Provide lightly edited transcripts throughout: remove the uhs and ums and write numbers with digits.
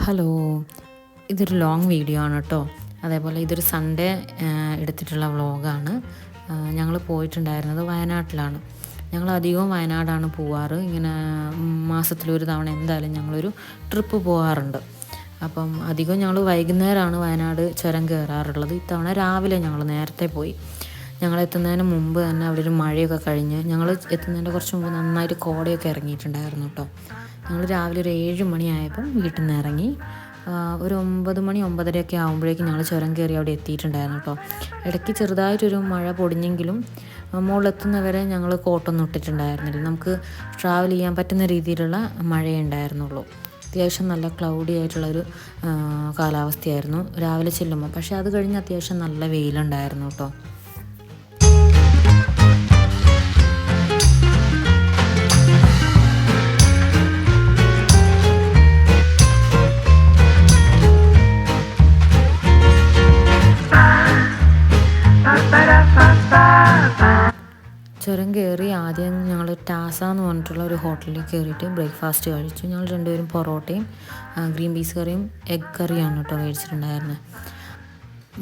Hello, ഇതൊരു long video ആണ് കേട്ടോ. അതേപോലെ ഇതൊരു സൺഡേ എടുത്തിട്ടുള്ള വ്ളോഗാണ്. ഞങ്ങൾ പോയിട്ടുണ്ടായിരുന്നത് വയനാട്ടിലാണ്. ഞങ്ങൾ അധികവും വയനാടാണ് പോവാറ്. ഇങ്ങനെ മാസത്തിലൊരു തവണ എന്തായാലും ഞങ്ങളൊരു ട്രിപ്പ് പോകാറുണ്ട്. അപ്പം അധികം ഞങ്ങൾ വൈകുന്നേരമാണ് വയനാട് ചുരം കയറാറുള്ളത്. ഇത്തവണ രാവിലെ ഞങ്ങൾ നേരത്തെ പോയി. ഞങ്ങൾ എത്തുന്നതിന് മുമ്പ് തന്നെ അവിടെ ഒരു മഴയൊക്കെ കഴിഞ്ഞ് ഞങ്ങൾ എത്തുന്നതിൻ്റെ കുറച്ച് മുമ്പ് നന്നായിട്ട് കോടയൊക്കെ ഇറങ്ങിയിട്ടുണ്ടായിരുന്നു കേട്ടോ. ഞങ്ങൾ രാവിലെ ഒരു 7 മണിയായപ്പം വീട്ടിൽ നിന്ന് ഇറങ്ങി. ഒരു 9 മണി 9:30 ആകുമ്പോഴേക്കും ഞങ്ങൾ ചുരം കയറി അവിടെ എത്തിയിട്ടുണ്ടായിരുന്നു കേട്ടോ. ഇടയ്ക്ക് ചെറുതായിട്ടൊരു മഴ പൊടിഞ്ഞെങ്കിലും മുകളിലെത്തുന്നവരെ ഞങ്ങൾ കോട്ടൊന്നും ഇട്ടിട്ടുണ്ടായിരുന്നില്ല. നമുക്ക് ട്രാവൽ ചെയ്യാൻ പറ്റുന്ന രീതിയിലുള്ള മഴയേ ഉണ്ടായിരുന്നുള്ളൂ. അത്യാവശ്യം നല്ല ക്ലൗഡി ആയിട്ടുള്ളൊരു കാലാവസ്ഥയായിരുന്നു രാവിലെ ചെല്ലുമ്പോൾ. പക്ഷേ അത് കഴിഞ്ഞ് അത്യാവശ്യം നല്ല വെയിലുണ്ടായിരുന്നു കേട്ടോ. ചുരം കയറി ആദ്യം ഞങ്ങൾ ടാസ എന്ന് പറഞ്ഞിട്ടുള്ള ഒരു ഹോട്ടലിൽ കയറിയിട്ട് ബ്രേക്ക്ഫാസ്റ്റ് കഴിച്ചു. ഞങ്ങൾ രണ്ടുപേരും പൊറോട്ടയും ഗ്രീൻ പീസ് കറിയും എഗ് കറിയാണ് കേട്ടോ കഴിച്ചിട്ടുണ്ടായിരുന്നത്.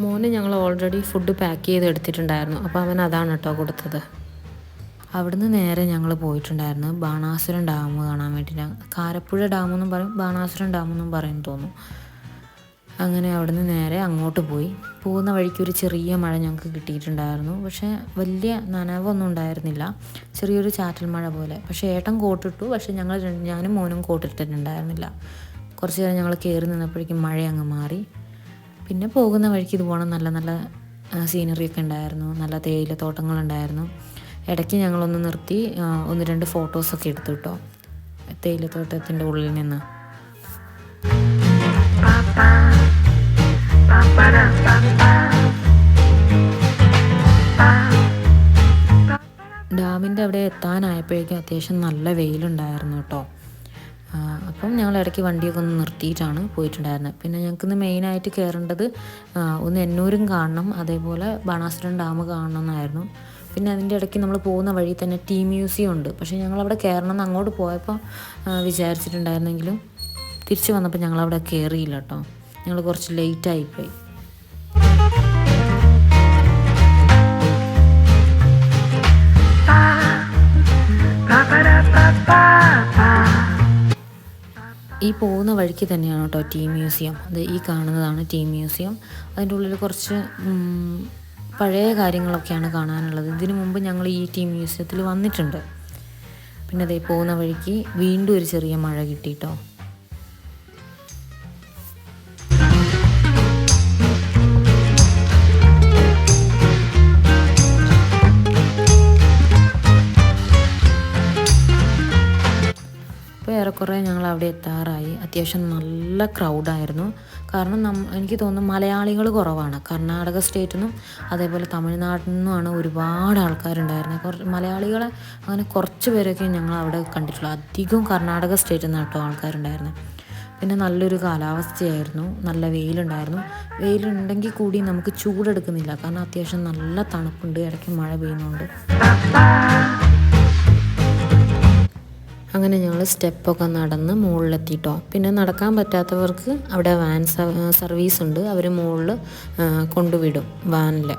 മോന് ഞങ്ങൾ ഓൾറെഡി ഫുഡ് പാക്ക് ചെയ്ത് എടുത്തിട്ടുണ്ടായിരുന്നു. അപ്പോൾ അവൻ അതാണ് കേട്ടോ കൊടുത്തത്. അവിടുന്ന് നേരെ ഞങ്ങൾ പോയിട്ടുണ്ടായിരുന്നു ബാണാസുരം ഡാം കാണാൻ വേണ്ടിയിട്ട്. കാരപ്പുഴ ഡാമെന്നും പറയും, ബാണാസുരം ഡാമെന്നും പറയും തോന്നുന്നു. അങ്ങനെ അവിടുന്ന് നേരെ അങ്ങോട്ട് പോയി. പോകുന്ന വഴിക്ക് ഒരു ചെറിയ മഴ ഞങ്ങൾക്ക് കിട്ടിയിട്ടുണ്ടായിരുന്നു. പക്ഷേ വലിയ നനവൊന്നും ഉണ്ടായിരുന്നില്ല, ചെറിയൊരു ചാറ്റൽ മഴ പോലെ. പക്ഷേ ഏട്ടൻ കോട്ടിട്ടു, പക്ഷേ ഞാനും മോനും കോട്ടിട്ടിട്ടുണ്ടായിരുന്നില്ല. കുറച്ച് നേരം ഞങ്ങൾ കയറി നിന്നപ്പോഴേക്കും മഴ അങ്ങ് മാറി. പിന്നെ പോകുന്ന വഴിക്ക് ഇതുപോലെ നല്ല നല്ല സീനറിയൊക്കെ ഉണ്ടായിരുന്നു, നല്ല തേയിലത്തോട്ടങ്ങളുണ്ടായിരുന്നു. ഇടയ്ക്ക് ഞങ്ങളൊന്ന് നിർത്തി 1-2 ഫോട്ടോസൊക്കെ എടുത്തു കേട്ടോ തേയിലത്തോട്ടത്തിൻ്റെ ഉള്ളിൽ നിന്ന്. ഡാമിൻ്റെ അവിടെ എത്താനായപ്പോഴേക്കും അത്യാവശ്യം നല്ല വെയിലുണ്ടായിരുന്നു കേട്ടോ. അപ്പം ഞങ്ങൾ ഇടയ്ക്ക് വണ്ടിയൊക്കെ ഒന്ന് നിർത്തിയിട്ടാണ് പോയിട്ടുണ്ടായിരുന്നത്. പിന്നെ ഞങ്ങൾക്കിന്ന് മെയിനായിട്ട് കയറേണ്ടത് ഒന്ന് എന്നൂരും കാണണം, അതേപോലെ ബാണാസുരം ഡാം കാണണം എന്നായിരുന്നു. പിന്നെ അതിൻ്റെ ഇടയ്ക്ക് നമ്മൾ പോകുന്ന വഴി തന്നെ ടീ മ്യൂസിയം ഉണ്ട്. പക്ഷേ ഞങ്ങളവിടെ കയറണം എന്ന് അങ്ങോട്ട് പോയപ്പോൾ വിചാരിച്ചിട്ടുണ്ടായിരുന്നെങ്കിലും തിരിച്ച് വന്നപ്പോൾ ഞങ്ങളവിടെ കയറിയില്ല കേട്ടോ. ഞങ്ങൾ കുറച്ച് ലേറ്റായിപ്പോയി. ഈ പോകുന്ന വഴിക്ക് തന്നെയാണ് കേട്ടോ ടീ മ്യൂസിയം. അത് ഈ കാണുന്നതാണ് ടീ മ്യൂസിയം. അതിൻ്റെ ഉള്ളിൽ കുറച്ച് പഴയ കാര്യങ്ങളൊക്കെയാണ് കാണാനുള്ളത്. ഇതിനു മുമ്പ് ഞങ്ങൾ ഈ ടീ മ്യൂസിയത്തിൽ വന്നിട്ടുണ്ട്. പിന്നെ അതേ പോകുന്ന വഴിക്ക് വീണ്ടും ഒരു ചെറിയ മഴ കിട്ടിയിട്ടോ. ഏറെക്കുറെ ഞങ്ങൾ അവിടെ എത്താറായി. അത്യാവശ്യം നല്ല ക്രൗഡായിരുന്നു. കാരണം എനിക്ക് തോന്നുന്നു മലയാളികൾ കുറവാണ്. കർണാടക സ്റ്റേറ്റിൽ നിന്നും അതേപോലെ തമിഴ്നാട്ടിൽ നിന്നുമാണ് ഒരുപാട് ആൾക്കാരുണ്ടായിരുന്നത്. മലയാളികളെ അങ്ങനെ കുറച്ച് പേരൊക്കെ ഞങ്ങൾ അവിടെ കണ്ടിട്ടുള്ളൂ. അധികവും കർണാടക സ്റ്റേറ്റിൽ നിന്ന് കേട്ടോ ആൾക്കാരുണ്ടായിരുന്നത്. പിന്നെ നല്ലൊരു കാലാവസ്ഥയായിരുന്നു, നല്ല വെയിലുണ്ടായിരുന്നു. വെയിലുണ്ടെങ്കിൽ കൂടി നമുക്ക് ചൂടെടുക്കുന്നില്ല, കാരണം അത്യാവശ്യം നല്ല തണുപ്പുണ്ട്, ഇടയ്ക്ക് മഴ പെയ്യുന്നുണ്ട്. അങ്ങനെ ഞങ്ങൾ സ്റ്റെപ്പൊക്കെ നടന്ന് മുകളിലെത്തിയിട്ടോ. പിന്നെ നടക്കാൻ പറ്റാത്തവർക്ക് അവിടെ വാൻ സർവീസ് ഉണ്ട്. അവർ മുകളിൽ കൊണ്ടുവിടും വാനിൽ.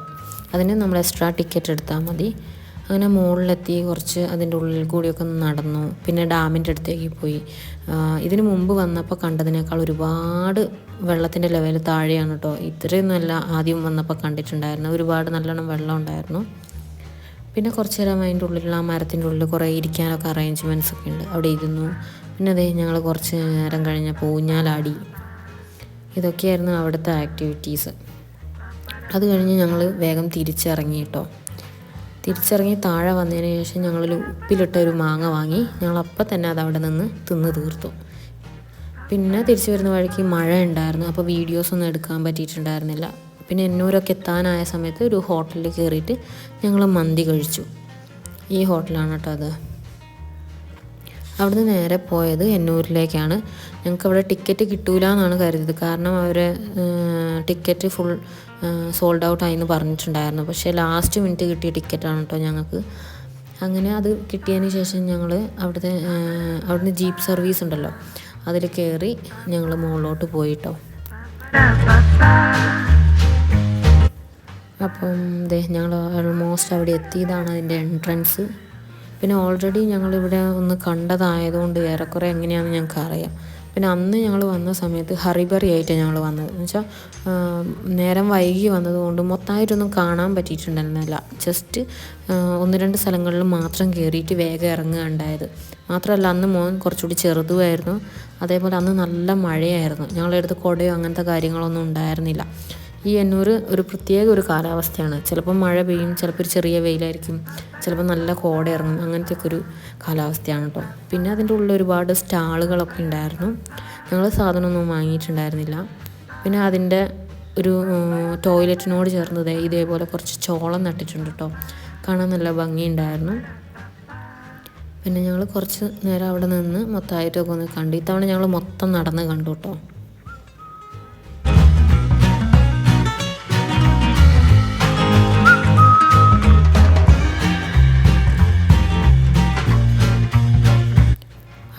അതിന് നമ്മൾ എക്സ്ട്രാ ടിക്കറ്റ് എടുത്താൽ മതി. അങ്ങനെ മുകളിലെത്തി കുറച്ച് അതിൻ്റെ ഉള്ളിൽ കൂടിയൊക്കെ നടന്നു. പിന്നെ ഡാമിൻ്റെ അടുത്തേക്ക് പോയി. ഇതിന് മുമ്പ് വന്നപ്പോൾ കണ്ടതിനേക്കാൾ ഒരുപാട് വെള്ളത്തിൻ്റെ ലെവൽ താഴെയാണ് കേട്ടോ. ഇത്രയൊന്നുമല്ല ആദ്യം വന്നപ്പോൾ കണ്ടിട്ടുണ്ടായിരുന്നു. ഒരുപാട് നല്ലോണം വെള്ളം ഉണ്ടായിരുന്നു. പിന്നെ കുറച്ച് നേരം അതിൻ്റെ ഉള്ളിലുള്ള ആ മരത്തിൻ്റെ ഉള്ളിൽ കുറേ ഇരിക്കാനൊക്കെ അറേഞ്ച്മെൻറ്റ്സ് ഒക്കെ ഉണ്ട്. അവിടെ ഇരുന്നു. പിന്നെ അതേ ഞങ്ങൾ കുറച്ച് നേരം കഴിഞ്ഞപ്പോൾ ഊഞ്ഞാലാടി. ഇതൊക്കെയായിരുന്നു അവിടുത്തെ ആക്ടിവിറ്റീസ്. അത് കഴിഞ്ഞ് ഞങ്ങൾ വേഗം തിരിച്ചിറങ്ങി കേട്ടോ. തിരിച്ചിറങ്ങി താഴെ വന്നതിന് ശേഷം ഞങ്ങളൊരു ഉപ്പിലിട്ട ഒരു മാങ്ങ വാങ്ങി. ഞങ്ങളപ്പം തന്നെ അത് അവിടെ നിന്ന് തിന്ന് തീർത്തു. പിന്നെ തിരിച്ചു വരുന്ന വഴിക്ക് മഴ ഉണ്ടായിരുന്നു, അപ്പോൾ വീഡിയോസൊന്നും എടുക്കാൻ പറ്റിയിട്ടുണ്ടായിരുന്നില്ല. പിന്നെ എന്നൂരൊക്കെ എത്താനായ സമയത്ത് ഒരു ഹോട്ടലിൽ കയറിയിട്ട് ഞങ്ങൾ മന്തി കഴിച്ചു. ഈ ഹോട്ടലാണ് കേട്ടോ അത്. അവിടുന്ന് നേരെ പോയത് എന്നൂരിലേക്കാണ്. ഞങ്ങൾക്ക് അവിടെ ടിക്കറ്റ് കിട്ടൂല എന്നാണ് കരുതിയത്, കാരണം അവർ ടിക്കറ്റ് ഫുൾ സോൾഡ് ഔട്ട് ആയി എന്ന് പറഞ്ഞിട്ടുണ്ടായിരുന്നു. പക്ഷേ ലാസ്റ്റ് മിനിറ്റ് കിട്ടിയ ടിക്കറ്റാണ് കേട്ടോ ഞങ്ങൾക്ക്. അങ്ങനെ അത് കിട്ടിയതിന് ശേഷം ഞങ്ങൾ അവിടുന്ന് ജീപ്പ് സർവീസ് ഉണ്ടല്ലോ, അതിൽ കയറി ഞങ്ങൾ മുകളിലോട്ട് പോയിട്ടോ. അപ്പം ഞങ്ങൾ ഓൾമോസ്റ്റ് അവിടെ എത്തിയതാണ് അതിൻ്റെ എൻട്രൻസ്. പിന്നെ ഓൾറെഡി ഞങ്ങളിവിടെ ഒന്ന് കണ്ടതായതുകൊണ്ട് ഏറെക്കുറെ എങ്ങനെയാണെന്ന് ഞങ്ങൾക്ക് അറിയാം. പിന്നെ അന്ന് ഞങ്ങൾ വന്ന സമയത്ത് ഹറിബറി ആയിട്ട് ഞങ്ങൾ വന്നത് എന്ന് വെച്ചാൽ നേരം വൈകി വന്നതുകൊണ്ട് മൊത്തമായിട്ടൊന്നും കാണാൻ പറ്റിയിട്ടുണ്ടായിരുന്നില്ല. ജസ്റ്റ് 1-2 സ്ഥലങ്ങളിൽ മാത്രം കയറിയിട്ട് വേഗം ഇറങ്ങുകയുണ്ടായത്. മാത്രമല്ല അന്ന് മോൻ കുറച്ചുകൂടി ചെറുതുമായിരുന്നു. അതേപോലെ അന്ന് നല്ല മഴയായിരുന്നു. ഞങ്ങളുടെ അടുത്ത് കുടയോ അങ്ങനത്തെ കാര്യങ്ങളൊന്നും ഉണ്ടായിരുന്നില്ല. ഈ എന്നൂർ ഒരു പ്രത്യേക ഒരു കാലാവസ്ഥയാണ്. ചിലപ്പോൾ മഴ പെയ്യും, ചിലപ്പോൾ ഒരു ചെറിയ വെയിലായിരിക്കും, ചിലപ്പോൾ നല്ല കോട ഇറങ്ങും. അങ്ങനത്തെയൊക്കെ ഒരു കാലാവസ്ഥയാണ് കേട്ടോ. പിന്നെ അതിൻ്റെ ഉള്ളിൽ ഒരുപാട് സ്റ്റാളുകളൊക്കെ ഉണ്ടായിരുന്നു. ഞങ്ങൾ സാധനമൊന്നും വാങ്ങിയിട്ടുണ്ടായിരുന്നില്ല. പിന്നെ അതിൻ്റെ ഒരു ടോയ്ലറ്റിനോട് ചേർന്നത് ഇതേപോലെ കുറച്ച് ചോളം നട്ടിട്ടുണ്ട് കേട്ടോ. കാണാൻ നല്ല ഭംഗിയുണ്ടായിരുന്നു. പിന്നെ ഞങ്ങൾ കുറച്ച് നേരം അവിടെ നിന്ന് മൊത്തമായിട്ടൊക്കെ ഒന്ന് കണ്ടു. ഇത്തവണ ഞങ്ങൾ മൊത്തം നടന്ന് കണ്ടു കേട്ടോ.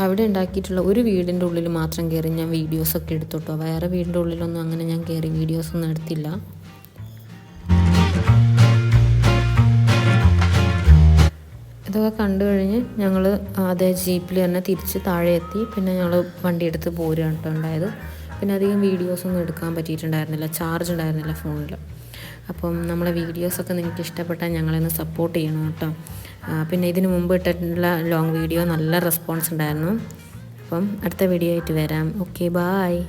അവിടെ ഉണ്ടാക്കിയിട്ടുള്ള ഒരു വീടിൻ്റെ ഉള്ളിൽ മാത്രം കയറി ഞാൻ വീഡിയോസൊക്കെ എടുത്തു കേട്ടോ. വേറെ വീടിൻ്റെ ഉള്ളിലൊന്നും അങ്ങനെ ഞാൻ കയറി വീഡിയോസൊന്നും എടുത്തില്ല. ഇതൊക്കെ കണ്ടു കഴിഞ്ഞ് ഞങ്ങൾ അതേ ജീപ്പിൽ തന്നെ തിരിച്ച് താഴെ എത്തി. പിന്നെ ഞങ്ങൾ വണ്ടി എടുത്ത് പോരുകയാണ് കേട്ടോ ഉണ്ടായത്. പിന്നെ അധികം വീഡിയോസൊന്നും എടുക്കാൻ പറ്റിയിട്ടുണ്ടായിരുന്നില്ല, ചാർജ് ഉണ്ടായിരുന്നില്ല ഫോണിൽ. അപ്പം നമ്മളെ വീഡിയോസൊക്കെ നിങ്ങൾക്ക് ഇഷ്ടപ്പെട്ടാൽ ഞങ്ങളെന്ന് സപ്പോർട്ട് ചെയ്യണം കേട്ടോ. പിന്നെ ഇതിന് മുമ്പ് ഇട്ടിട്ടുള്ള ലോങ് വീഡിയോ നല്ല റെസ്പോൺസ് ഉണ്ടായിരുന്നു. അപ്പം അടുത്ത വീഡിയോ ആയിട്ട് വരാം. Okay, bye.